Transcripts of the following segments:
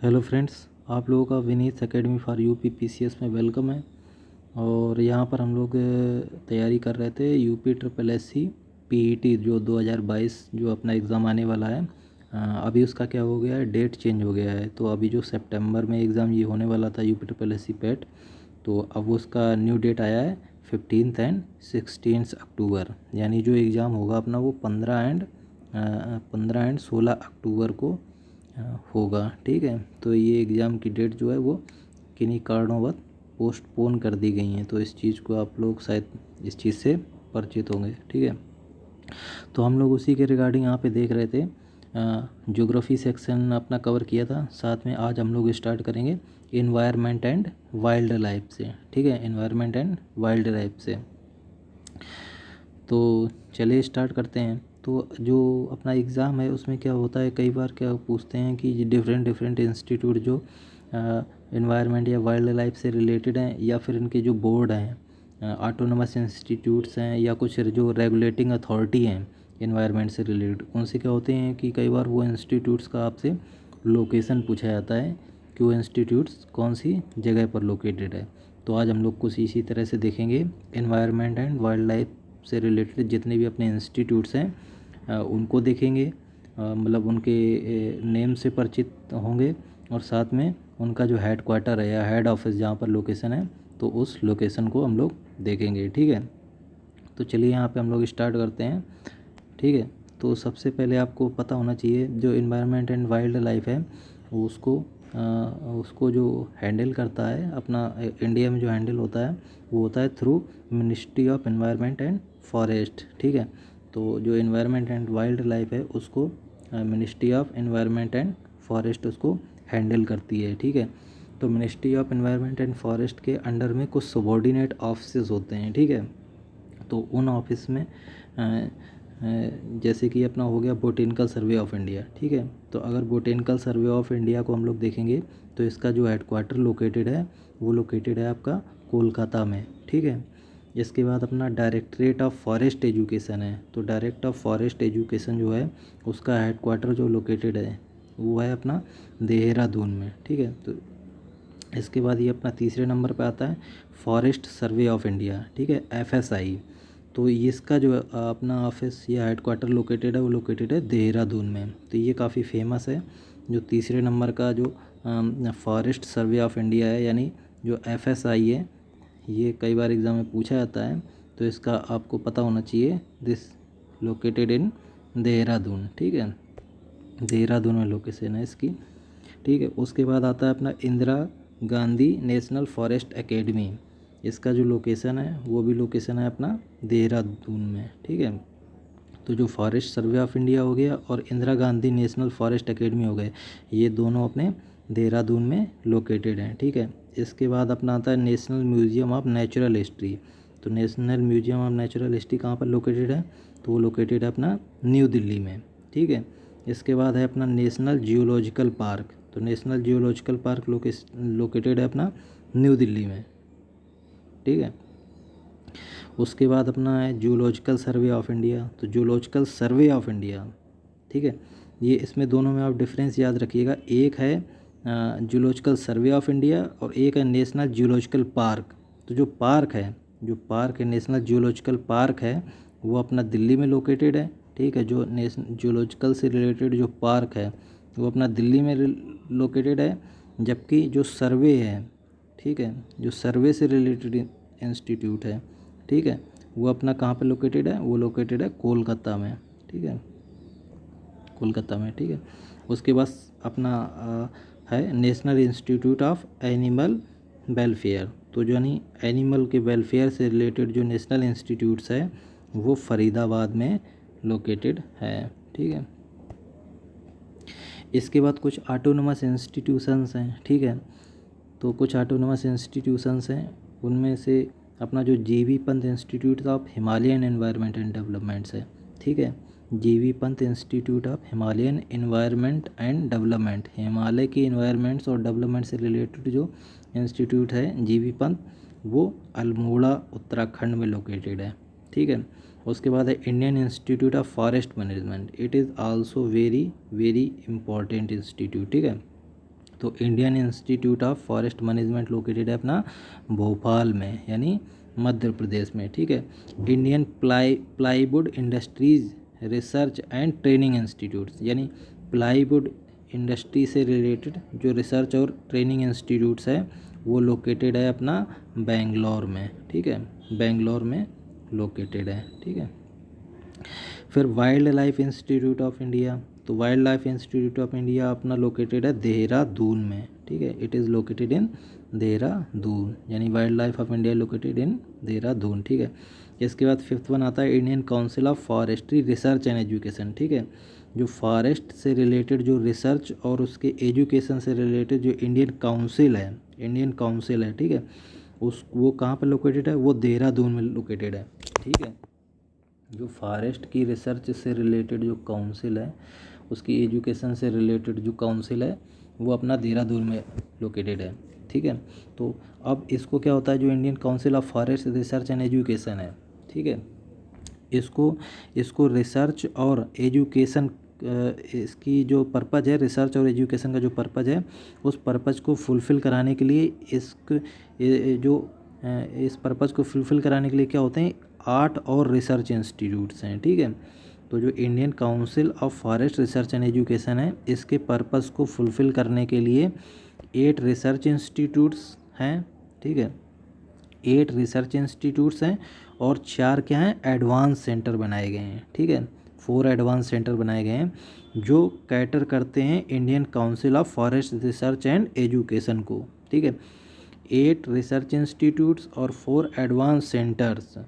Hello friends, आप लोगों का Vineet academy for UP PCS में वेलकम है। और यहाँ पर हम लोग तैयारी कर रहे थे यूपी ट्रिपल एससी पीईटी जो 2022 जो अपना एग्ज़ाम आने वाला है। अभी उसका क्या हो गया है, डेट चेंज हो गया है। तो अभी जो सितंबर में एग्ज़ाम ये होने वाला था यूपी ट्रिपल एससी पेट, तो अब उसका न्यू डेट आया है 15 एंड 16 अक्टूबर। यानी जो एग्ज़ाम होगा अपना वो 15 एंड 16 अक्टूबर को होगा। ठीक है, तो ये एग्ज़ाम की डेट जो है वो किन्हीं कारणों पोस्टपोन कर दी गई हैं। तो इस चीज़ को आप लोग शायद इस चीज़ से परिचित होंगे। ठीक है, तो हम लोग उसी के रिगार्डिंग यहाँ पे देख रहे थे। ज्योग्राफी सेक्शन अपना कवर किया था, साथ में आज हम लोग स्टार्ट करेंगे इन्वायरमेंट एंड वाइल्ड लाइफ से। ठीक है, इन्वायरमेंट एंड वाइल्ड लाइफ से। तो चलिए स्टार्ट करते हैं। तो जो अपना एग्ज़ाम है उसमें क्या होता है, कई बार क्या पूछते हैं कि डिफरेंट डिफरेंट इंस्टीट्यूट जो इन्वायरमेंट या वाइल्ड लाइफ से रिलेटेड हैं, या फिर इनके जो बोर्ड हैं, ऑटोनमस इंस्टीट्यूट्स हैं, या कुछ जो रेगुलेटिंग अथॉरिटी हैं इन्वायरमेंट से रिलेटेड, उनसे क्या होते हैं कि कई बार वो इंस्टीट्यूट्स का आपसे लोकेशन पूछा जाता है कि वो इंस्टीट्यूट्स कौन सी जगह पर लोकेटेड है। तो आज हम लोग कुछ इसी तरह से देखेंगे इन्वायरमेंट एंड वाइल्ड लाइफ से रिलेटेड जितने भी अपने इंस्टीट्यूट्स हैं उनको देखेंगे। मतलब उनके नेम से परिचित होंगे, और साथ में उनका जो हेड क्वार्टर है या हेड ऑफिस जहाँ पर लोकेशन है, तो उस लोकेशन को हम लोग देखेंगे। ठीक है, तो चलिए यहाँ पे हम लोग स्टार्ट करते हैं। ठीक है, तो सबसे पहले आपको पता होना चाहिए जो इन्वायरमेंट एंड वाइल्ड लाइफ है उसको उसको जो हैंडल करता है अपना इंडिया में जो हैंडल होता है वो होता है through ministry of environment and forest. ठीक है, तो जो इन्वायरमेंट एंड वाइल्ड लाइफ है उसको ministry of environment and forest उसको हैंडल करती है। ठीक है, तो ministry of environment and forest के अंडर में कुछ सबॉर्डिनेट ऑफिस होते हैं। ठीक है, तो उन ऑफिस में जैसे कि अपना हो गया बोटेनिकल सर्वे ऑफ इंडिया। ठीक है, तो अगर बोटेनिकल सर्वे ऑफ इंडिया को हम लोग देखेंगे तो इसका जो हेडक्वार्टर लोकेटेड है वो लोकेटेड है आपका कोलकाता में। ठीक है, इसके बाद अपना डायरेक्टरेट ऑफ फॉरेस्ट एजुकेशन है। तो डायरेक्ट ऑफ फॉरेस्ट एजुकेशन जो है उसका हेडक्वार्टर जो लोकेटेड है वो है अपना देहरादून में। ठीक है, तो इसके बाद ये अपना तीसरे नंबर पे आता है फॉरेस्ट सर्वे ऑफ इंडिया। ठीक है, एफएसआई। तो ये इसका जो अपना ऑफिस या हेडक्वार्टर लोकेटेड है वो लोकेटेड है देहरादून में। तो ये काफ़ी फेमस है। जो तीसरे नंबर का जो फॉरेस्ट सर्वे ऑफ इंडिया है यानी जो एफएसआई है, ये कई बार एग्ज़ाम में पूछा जाता है, तो इसका आपको पता होना चाहिए दिस लोकेटेड इन देहरादून। ठीक है, देहरादून में लोकेशन है इसकी। ठीक है, उसके बाद आता है अपना Indira Gandhi national forest academy. इसका जो लोकेशन है वो भी लोकेशन है अपना देहरादून में। ठीक है, तो जो फॉरेस्ट सर्वे ऑफ इंडिया हो गया और Indira Gandhi national forest academy हो गए, ये दोनों अपने देहरादून में लोकेटेड हैं। ठीक है, इसके बाद अपना आता है National Museum of Natural History. तो National Museum of Natural History कहाँ पर लोकेटेड है, तो वो लोकेटेड है अपना न्यू दिल्ली में। ठीक है, इसके बाद है अपना नेशनल जियोलॉजिकल पार्क। तो नेशनल जियोलॉजिकल पार्क लोकेटेड है अपना न्यू दिल्ली में। ठीक है, उसके बाद अपना है जूलॉजिकल सर्वे ऑफ इंडिया। तो जूलॉजिकल सर्वे ऑफ इंडिया, ठीक है, ये इसमें दोनों में आप डिफरेंस याद रखिएगा। एक है जूलॉजिकल सर्वे ऑफ इंडिया और एक है नेशनल जूलॉजिकल पार्क। तो जो पार्क है नेशनल जूलॉजिकल पार्क है वो अपना दिल्ली में लोकेटेड है। ठीक है, जो नेशनल जूलॉजिकल से रिलेटेड जो पार्क है वो अपना दिल्ली में लोकेटेड है, जबकि जो सर्वे है, ठीक है, जो सर्वे से रिलेटेड इंस्टीट्यूट है, ठीक है, वो अपना कहाँ पे लोकेटेड है, वो लोकेटेड है कोलकाता में। ठीक है, कोलकाता में। ठीक है, उसके बाद अपना है national institute of animal welfare. तो जो नहीं एनिमल के वेलफेयर से रिलेटेड जो नेशनल इंस्टीट्यूट्स है वो फरीदाबाद में लोकेटेड है। ठीक है, इसके बाद कुछ ऑटोनोमस इंस्टीट्यूशंस हैं। ठीक है, तो कुछ ऑटोनोमस इंस्टीट्यूशंस हैं, उनमें से अपना जो जीवी Pant institute of Himalayan environment and developments है। ठीक है, जीवी Pant institute of Himalayan environment and development, Himalaya की एनवायरनमेंट्स और डेवलपमेंट से रिलेटेड जो इंस्टीट्यूट है जीवी पंत, वो अल्मोड़ा उत्तराखंड में लोकेटेड है। ठीक है, उसके बाद है Indian institute of forest management. It is also very very important institute. ठीक है, तो Indian institute of forest management located है अपना भोपाल में, यानी मध्य प्रदेश में, ठीक है। Indian plywood industries research and training institutes, यानी प्लाईवुड इंडस्ट्री से रिलेटेड जो रिसर्च और ट्रेनिंग इंस्टीट्यूट्स है वो लोकेटेड है अपना बेंगलोर में, ठीक है, बेंगलोर में लोकेटेड है, ठीक है। फिर Wildlife Institute of India, तो Wildlife Institute of India अपना लोकेटेड है देहरादून में, ठीक है, it is located in Dehradun, यानी Wildlife of India located in Dehradun, ठीक है। इसके बाद फिफ्थ वन आता है Indian Council of Forestry Research and Education, ठीक है। जो फॉरेस्ट से रिलेटेड जो रिसर्च और उसके एजुकेशन से रिलेटेड जो इंडियन काउंसिल है, ठीक है, वो कहाँ पर लोकेटेड है, वो देहरादून में लोकेटेड है, ठीक है। जो फॉरेस्ट की रिसर्च से रिलेटेड जो काउंसिल है, उसकी एजुकेशन से रिलेटेड जो काउंसिल है वो अपना देहरादून में लोकेटेड है, ठीक है। तो अब इसको क्या होता है, जो Indian Council of forest research and education है, ठीक है, इसको रिसर्च और एजुकेशन, इसकी जो पर्पज़ है, रिसर्च और एजुकेशन का जो पर्पज़ है, उस पर्पज़ को फुलफ़िल कराने के लिए इस पर्पज़ को फुलफ़िल कराने के लिए क्या होते हैं, 8 और रिसर्च इंस्टीट्यूट्स हैं, ठीक है। तो जो Indian Council of forest research and education है, इसके पर्पज़ को फुलफ़िल करने के लिए 8 रिसर्च इंस्टीट्यूट्स हैं, ठीक है, 8 रिसर्च इंस्टीट्यूट्स हैं और 4 क्या हैं, एडवांस सेंटर बनाए गए हैं, ठीक है, 4 एडवांस सेंटर बनाए गए हैं जो कैटर करते हैं Indian Council of forest research and education को, ठीक है। 8 रिसर्च इंस्टीट्यूट्स और 4 एडवांस सेंटर्स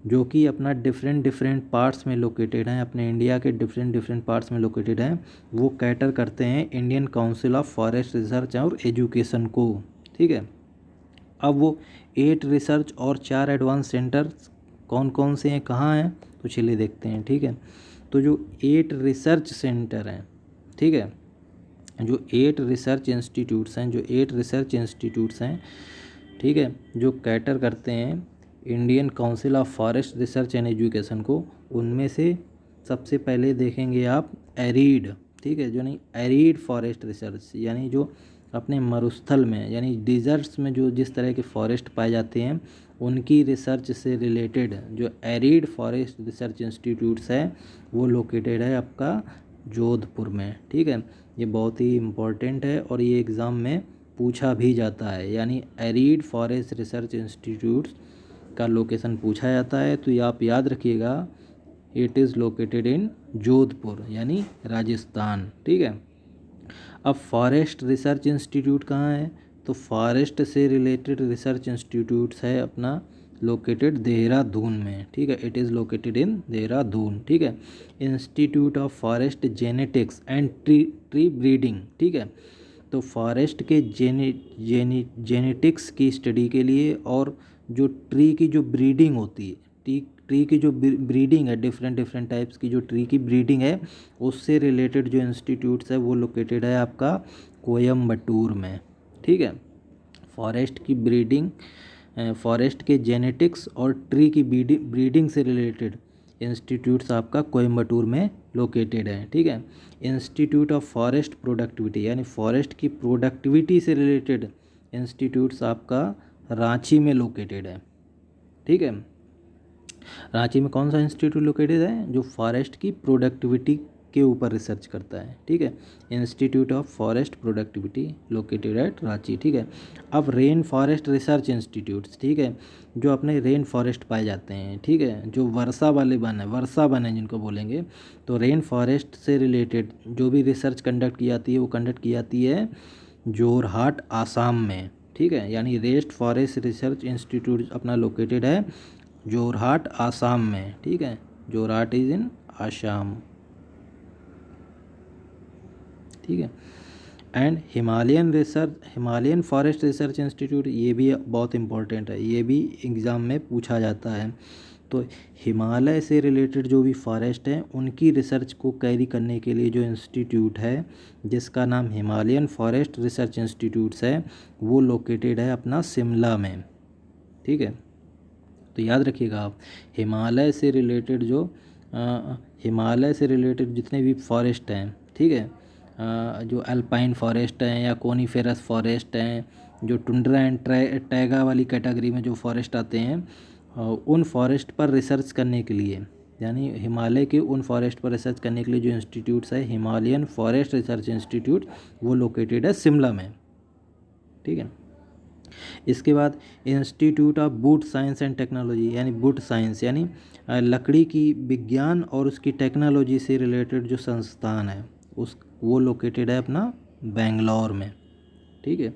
जो कि अपना डिफरेंट पार्ट्स में लोकेटेड हैं, अपने इंडिया के डिफरेंट पार्ट्स में लोकेटेड हैं, वो कैटर करते हैं Indian Council of forest research और एजुकेशन को, ठीक है। अब वो 8 रिसर्च और 4 एडवांस सेंटर्स कौन कौन से हैं, कहाँ हैं, तो चलिए देखते हैं, ठीक है। तो जो 8 रिसर्च सेंटर हैं, ठीक है, जो 8 रिसर्च इंस्टीट्यूट्स हैं, ठीक है, जो कैटर करते हैं Indian Council of forest research and education को, उनमें से सबसे पहले देखेंगे आप एरीड, ठीक है, जो नहीं एरीड फॉरेस्ट रिसर्च, यानी जो अपने मरुस्थल में यानी डिजर्ट्स में जो जिस तरह के फॉरेस्ट पाए जाते हैं, उनकी रिसर्च से रिलेटेड जो एरीड फॉरेस्ट रिसर्च इंस्टीट्यूट्स है वो लोकेटेड है आपका जोधपुर में, ठीक है। ये बहुत ही इम्पोर्टेंट है और ये एग्ज़ाम में पूछा भी जाता है, यानी एरीड फॉरेस्ट रिसर्च इंस्टीट्यूट्स का लोकेशन पूछा जाता है, तो ये आप याद रखिएगा, इट इज़ लोकेटेड इन जोधपुर यानी राजस्थान, ठीक है। अब फॉरेस्ट रिसर्च इंस्टीट्यूट कहाँ है, तो फॉरेस्ट से रिलेटेड रिसर्च इंस्टीट्यूट्स है अपना लोकेटेड देहरादून में, ठीक है, it is located in Dehradun, ठीक है। Institute of forest genetics and tree breeding, ठीक है, तो फॉरेस्ट के जेनेटिक्स की स्टडी के लिए और जो ट्री की जो ब्रीडिंग होती है, ट्री की जो ब्रीडिंग है, डिफरेंट टाइप्स की जो ट्री की ब्रीडिंग है, उससे रिलेटेड जो इंस्टीट्यूट्स है वो लोकेटेड है आपका कोयम्बटूर में, ठीक है। फॉरेस्ट की ब्रीडिंग, फॉरेस्ट के जेनेटिक्स और ट्री की ब्रीडिंग से रिलेटेड इंस्टीट्यूट्स आपका कोयम्बटूर में लोकेटेड है, ठीक है। इंस्टीट्यूट ऑफ फॉरेस्ट प्रोडक्टिविटी, यानी फॉरेस्ट की प्रोडक्टिविटी से रिलेटेड इंस्टीट्यूट्स आपका रांची में लोकेटेड है, ठीक है। रांची में कौन सा इंस्टीट्यूट लोकेटेड है, जो फॉरेस्ट की प्रोडक्टिविटी के ऊपर रिसर्च करता है, ठीक है, institute of forest productivity located at Ranchi, ठीक है। अब रेन फॉरेस्ट रिसर्च इंस्टीट्यूट्स, ठीक है, जो अपने रेन फॉरेस्ट पाए जाते हैं, ठीक है, जो वर्षा वन है जिनको बोलेंगे, तो रेन फॉरेस्ट से रिलेटेड जो भी रिसर्च कंडक्ट की जाती है वो कंडक्ट की जाती है जोरहाट आसाम में, ठीक है, यानी रेस्ट फॉरेस्ट रिसर्च इंस्टीट्यूट अपना लोकेटेड है जोरहाट आसाम में, ठीक है, जोरहाट इज़ इन आसाम, ठीक है। And Himalayan forest research institute, ये भी बहुत इंपॉर्टेंट है, ये भी एग्ज़ाम में पूछा जाता है। तो हिमालय से रिलेटेड जो भी फॉरेस्ट हैं उनकी रिसर्च को कैरी करने के लिए जो इंस्टीट्यूट है जिसका नाम हिमालयन फॉरेस्ट रिसर्च इंस्टीट्यूट्स है, वो लोकेटेड है अपना शिमला में, ठीक है। तो याद रखिएगा आप, हिमालय से रिलेटेड जितने भी फॉरेस्ट हैं, ठीक है, जो अल्पाइन फॉरेस्ट हैं या कोनीफेरस फॉरेस्ट हैं, जो टुंड्रा एंड टैगा वाली कैटेगरी में जो फॉरेस्ट आते हैं, उन फॉरेस्ट पर रिसर्च करने के लिए, यानी हिमालय के उन फॉरेस्ट पर रिसर्च करने के लिए जो इंस्टीट्यूट्स है, हिमालयन फॉरेस्ट रिसर्च इंस्टीट्यूट, वो लोकेटेड है शिमला में। ठीक है। इसके बाद institute of would science and technology, यानी वुड साइंस यानी लकड़ी की विज्ञान और उसकी टेक्नोलॉजी से रिलेटेड जो संस्थान है वो लोकेटेड है अपना बेंगलोर में। ठीक है।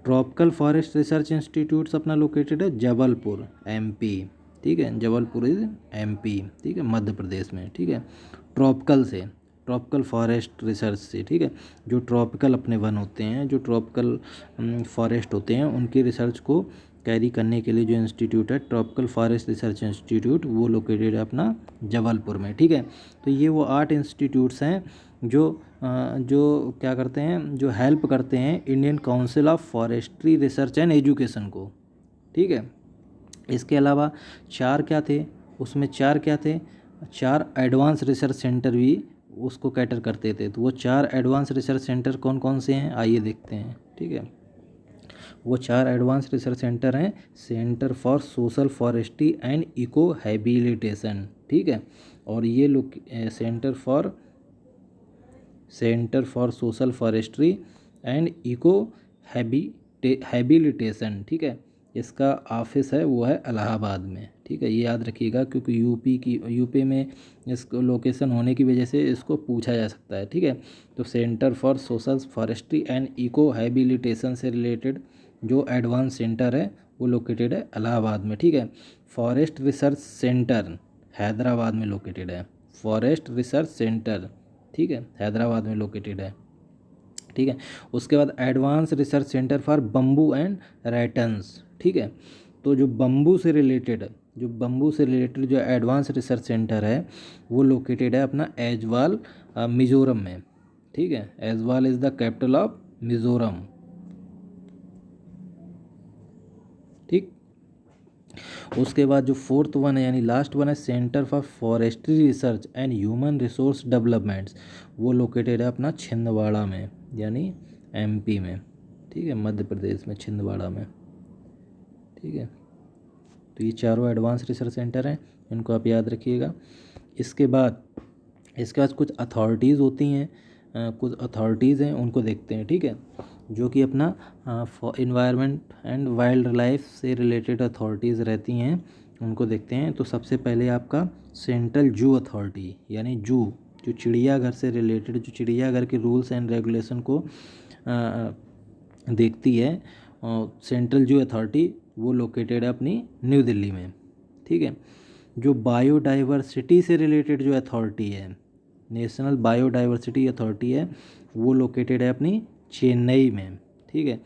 ट्रॉपिकल फॉरेस्ट रिसर्च इंस्टीट्यूट्स अपना लोकेटेड है जबलपुर, एमपी। ठीक है, जबलपुर इज एमपी। ठीक है, मध्य प्रदेश में। ठीक है, ट्रॉपिकल फॉरेस्ट रिसर्च से। ठीक है, जो ट्रॉपिकल अपने वन होते हैं, जो ट्रॉपिकल फॉरेस्ट होते हैं, उनकी रिसर्च को कैरी करने के लिए जो इंस्टीट्यूट है, ट्रॉपिकल फॉरेस्ट रिसर्च इंस्टीट्यूट, वो लोकेटेड है अपना जबलपुर में। ठीक है, तो ये वो 8 इंस्टीट्यूट्स हैं जो क्या करते हैं, जो हेल्प करते हैं Indian Council of Forestry Research and education को। ठीक है, इसके अलावा 4 क्या थे, उसमें 4 क्या थे, 4 एडवांस रिसर्च सेंटर भी उसको कैटर करते थे। तो वो 4 एडवांस रिसर्च सेंटर कौन कौन से हैं, आइए देखते हैं। ठीक है, वो 4 एडवांस रिसर्च सेंटर हैं, centre for social forestry and eco habilitation. ठीक है, और ये लोग centre for social forestry and eco habilitation. ठीक है, इसका ऑफिस है वो है इलाहाबाद में। ठीक है, ये याद रखिएगा, क्योंकि यूपी में इस लोकेशन होने की वजह से इसको पूछा जा सकता है। ठीक है, तो centre for social forestry and eco habilitation से रिलेटेड जो एडवांस सेंटर है वो लोकेटेड है इलाहाबाद में। ठीक है, फॉरेस्ट रिसर्च सेंटर हैदराबाद में लोकेटेड है। फॉरेस्ट रिसर्च सेंटर, ठीक है, हैदराबाद में लोकेटेड है। ठीक है, उसके बाद advance research centre for bamboo and rattans. ठीक है, तो जो बम्बू से रिलेटेड जो एडवांस रिसर्च सेंटर है वो लोकेटेड है अपना ऐजवाल, मिज़ोरम में। ठीक है, Aizawl is the capital of Mizoram. ठीक, उसके बाद जो 4th वन है यानी लास्ट वन है, Centre for Forestry Research and Human Resource Developments, वो लोकेटेड है अपना छिंदवाड़ा में, यानी एमपी में। ठीक है, मध्य प्रदेश में, छिंदवाड़ा में। ठीक है, तो ये चारों एडवांस रिसर्च सेंटर हैं, इनको आप याद रखिएगा। इसके बाद कुछ अथॉरिटीज़ होती हैं, कुछ अथॉरिटीज़ हैं, उनको देखते हैं। ठीक है, जो कि अपना इन्वायरमेंट एंड वाइल्ड लाइफ से रिलेटेड अथॉरिटीज़ रहती हैं, उनको देखते हैं। तो सबसे पहले आपका सेंट्रल जू अथॉरिटी, यानी जो चिड़ियाघर से रिलेटेड, जो चिड़ियाघर के रूल्स एंड रेगुलेशन को देखती है, सेंट्रल जू अथॉरिटी, वो लोकेटेड है अपनी न्यू दिल्ली में। ठीक है, जो बायोडाइवर्सिटी से रिलेटेड जो अथॉरिटी है, नेशनल बायोडाइवर्सिटी अथॉरिटी है, वो लोकेटेड है अपनी चेन्नई में। ठीक है,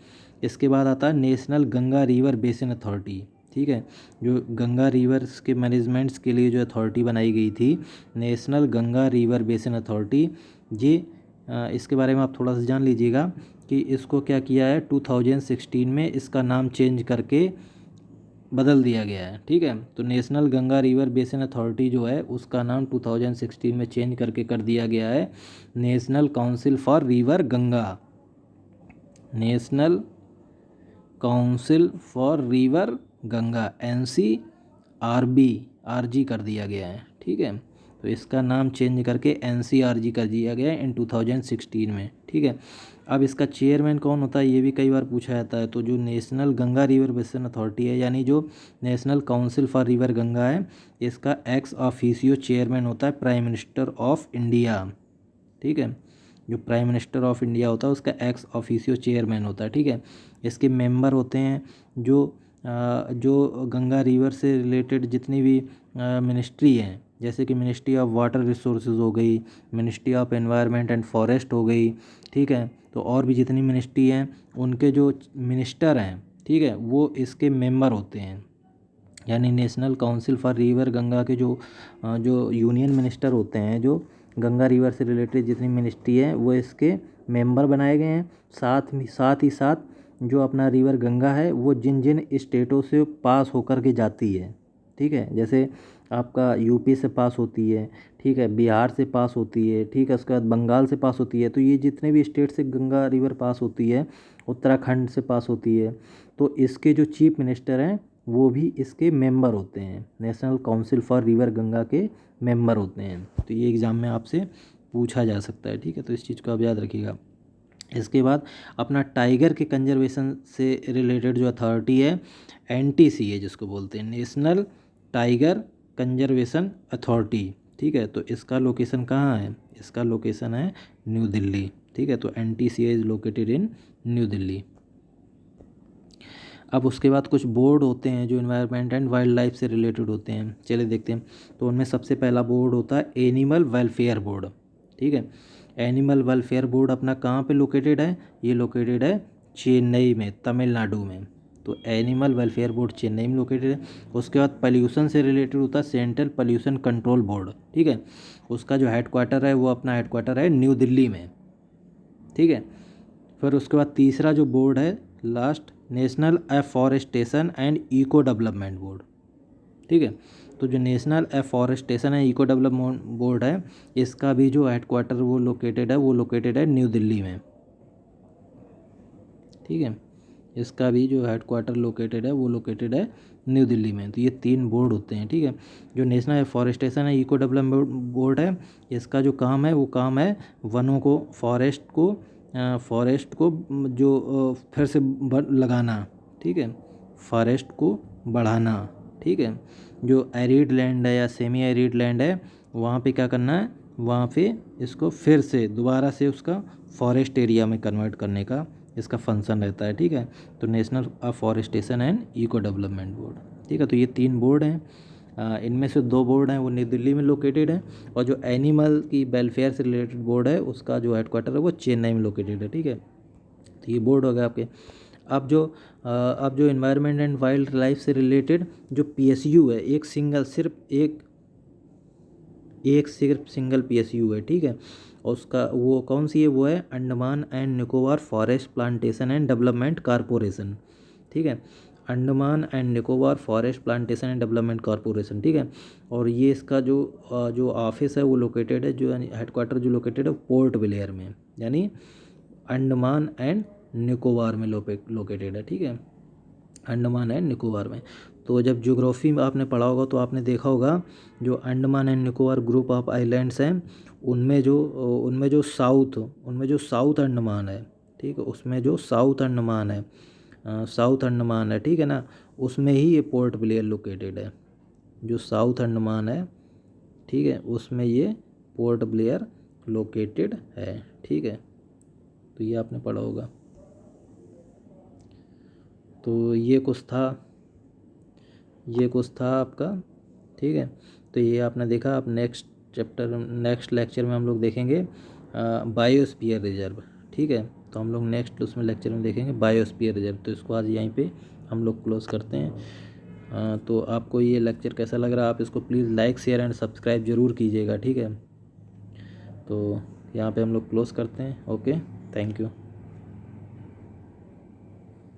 इसके बाद आता है national Ganga river basin authority. ठीक है, जो गंगा रिवर्स के मैनेजमेंट्स के लिए जो अथॉरिटी बनाई गई थी, national Ganga river basin authority, ये इसके बारे में आप थोड़ा सा जान लीजिएगा कि इसको क्या किया है, 2016 में इसका नाम चेंज करके बदल दिया गया है। ठीक है, तो national Ganga river basin authority जो है उसका नाम 2016 में चेंज करके कर दिया गया है national council for river Ganga. National council for river Ganga, NCRB कर दिया गया है। ठीक है, तो इसका नाम चेंज करके NCRG कर दिया गया है इन 2016 में। ठीक है, अब इसका चेयरमैन कौन होता है, ये भी कई बार पूछा जाता है। तो जो national Ganga river basin authority है, यानी जो national council for river Ganga है, इसका एक्स ऑफिशियो चेयरमैन होता है प्राइम मिनिस्टर ऑफ इंडिया। ठीक है, जो प्राइम मिनिस्टर ऑफ इंडिया होता है उसका एक्स ऑफिशियो चेयरमैन होता है। ठीक है, इसके मेंबर होते हैं जो गंगा रिवर से रिलेटेड जितनी भी मिनिस्ट्री हैं, जैसे कि मिनिस्ट्री ऑफ वाटर रिसोर्सेज हो गई, ministry of environment and forest हो गई। ठीक है, तो और भी जितनी मिनिस्ट्री हैं उनके जो मिनिस्टर हैं, ठीक है, वो इसके मेंबर होते हैं। यानी national council for river Ganga के जो यूनियन मिनिस्टर होते हैं, जो गंगा रिवर से रिलेटेड जितनी मिनिस्ट्री है, वो इसके मेंबर बनाए गए हैं। साथ ही साथ जो अपना रिवर गंगा है वो जिन जिन स्टेटों से पास होकर के जाती है, ठीक है, जैसे आपका यूपी से पास होती है, ठीक है, बिहार से पास होती है, ठीक है, उसके बाद बंगाल से पास होती है। तो ये जितने भी स्टेट से गंगा रिवर पास होती है, उत्तराखंड से पास होती है, तो इसके जो चीफ मिनिस्टर हैं वो भी इसके मेंबर होते हैं, national council for river Ganga के मेंबर होते हैं। तो ये एग्ज़ाम में आपसे पूछा जा सकता है, ठीक है, तो इस चीज़ को आप याद रखिएगा। इसके बाद अपना टाइगर के कंजर्वेशन से रिलेटेड जो अथॉरिटी है, NTCA जिसको बोलते हैं, नेशनल टाइगर कंजर्वेशन अथॉरिटी, ठीक है, तो इसका लोकेशन कहाँ है? इसका लोकेशन है न्यू दिल्ली, ठीक है, तो NTCA is located in new Delhi. अब उसके बाद कुछ बोर्ड होते हैं जो इन्वायरमेंट एंड वाइल्ड लाइफ से रिलेटेड होते हैं, चलिए देखते हैं। तो उनमें सबसे पहला बोर्ड होता है एनिमल वेलफेयर बोर्ड, ठीक है। एनिमल वेलफेयर बोर्ड अपना कहाँ पे लोकेटेड है? ये लोकेटेड है चेन्नई में, तमिलनाडु में। तो एनिमल वेलफेयर बोर्ड चेन्नई में लोकेटेड है। उसके बाद पॉल्यूशन से रिलेटेड होता है सेंट्रल पॉल्यूशन कंट्रोल बोर्ड, ठीक है, उसका जो हेडक्वार्टर है वो अपना हेडक्वार्टर है न्यू दिल्ली में, ठीक है। फिर उसके बाद तीसरा जो बोर्ड है last, national afforestation and eco development board, ठीक है। तो जो national afforestation and eco development board है, इसका भी जो हेडक्वार्टर वो लोकेटेड है न्यू दिल्ली में, ठीक है। इसका भी जो हेडक्वार्टर लोकेटेड है वो लोकेटेड है न्यू दिल्ली में। तो ये 3 बोर्ड होते हैं, ठीक है। जो national afforestation and eco development board है, इसका जो काम है वो काम है वनों को, फॉरेस्ट को जो फिर से लगाना, ठीक है, फॉरेस्ट को बढ़ाना, ठीक है। जो एरिड लैंड है या सेमी एरिड लैंड है, वहाँ पे क्या करना है, वहाँ पे इसको फिर से दोबारा से उसका फॉरेस्ट एरिया में कन्वर्ट करने का इसका फंक्शन रहता है, ठीक है। तो national forestation and eco development board, ठीक है। तो ये 3 बोर्ड हैं, इनमें से 2 बोर्ड हैं वो नई दिल्ली में लोकेटेड है, और जो एनिमल की वेलफेयर से रिलेटेड बोर्ड है उसका जो हेडक्वार्टर है वो चेन्नई में लोकेटेड है, ठीक है। तो ये बोर्ड हो गया आपके। अब जो इन्वायरमेंट एंड वाइल्ड लाइफ से रिलेटेड जो PSU है, एक सिंगल PSU है, ठीक है। और उसका वो कौन सी है? वो है Andaman and Nicobar forest plantation and development corporation, ठीक है, Andaman and Nicobar forest plantation and development corporation, ठीक है। और ये इसका जो ऑफिस है वो लोकेटेड है, जो हेडक्वार्टर जो लोकेटेड है पोर्ट ब्लेयर में, यानी अंडमान एंड निकोबार में लोकेटेड है, ठीक है, अंडमान एंड निकोबार में। तो जब ज्योग्राफी में आपने पढ़ा होगा तो आपने देखा होगा जो Andaman and Nicobar group of islands हैं, उनमें जो साउथ अंडमान है, ठीक है, उसमें जो साउथ अंडमान है, ठीक है ना, उसमें ही ये पोर्ट ब्लेयर लोकेटेड है। जो साउथ अंडमान है, ठीक है, उसमें ये पोर्ट ब्लेयर लोकेटेड है, ठीक है। तो ये आपने पढ़ा होगा। तो ये कुछ था आपका, ठीक है। तो ये आपने देखा। अब नेक्स्ट लेक्चर में हम लोग देखेंगे बायोस्फीयर रिजर्व, ठीक है। तो हम लोग नेक्स्ट उसमें लेक्चर में देखेंगे बायोस्फीयर रिजर्व। तो इसको आज यहीं पे हम लोग क्लोज़ करते हैं। तो आपको ये लेक्चर कैसा लग रहा है, आप इसको please like share and subscribe ज़रूर कीजिएगा, ठीक है। तो यहाँ पे हम लोग क्लोज़ करते हैं। Okay, thank you.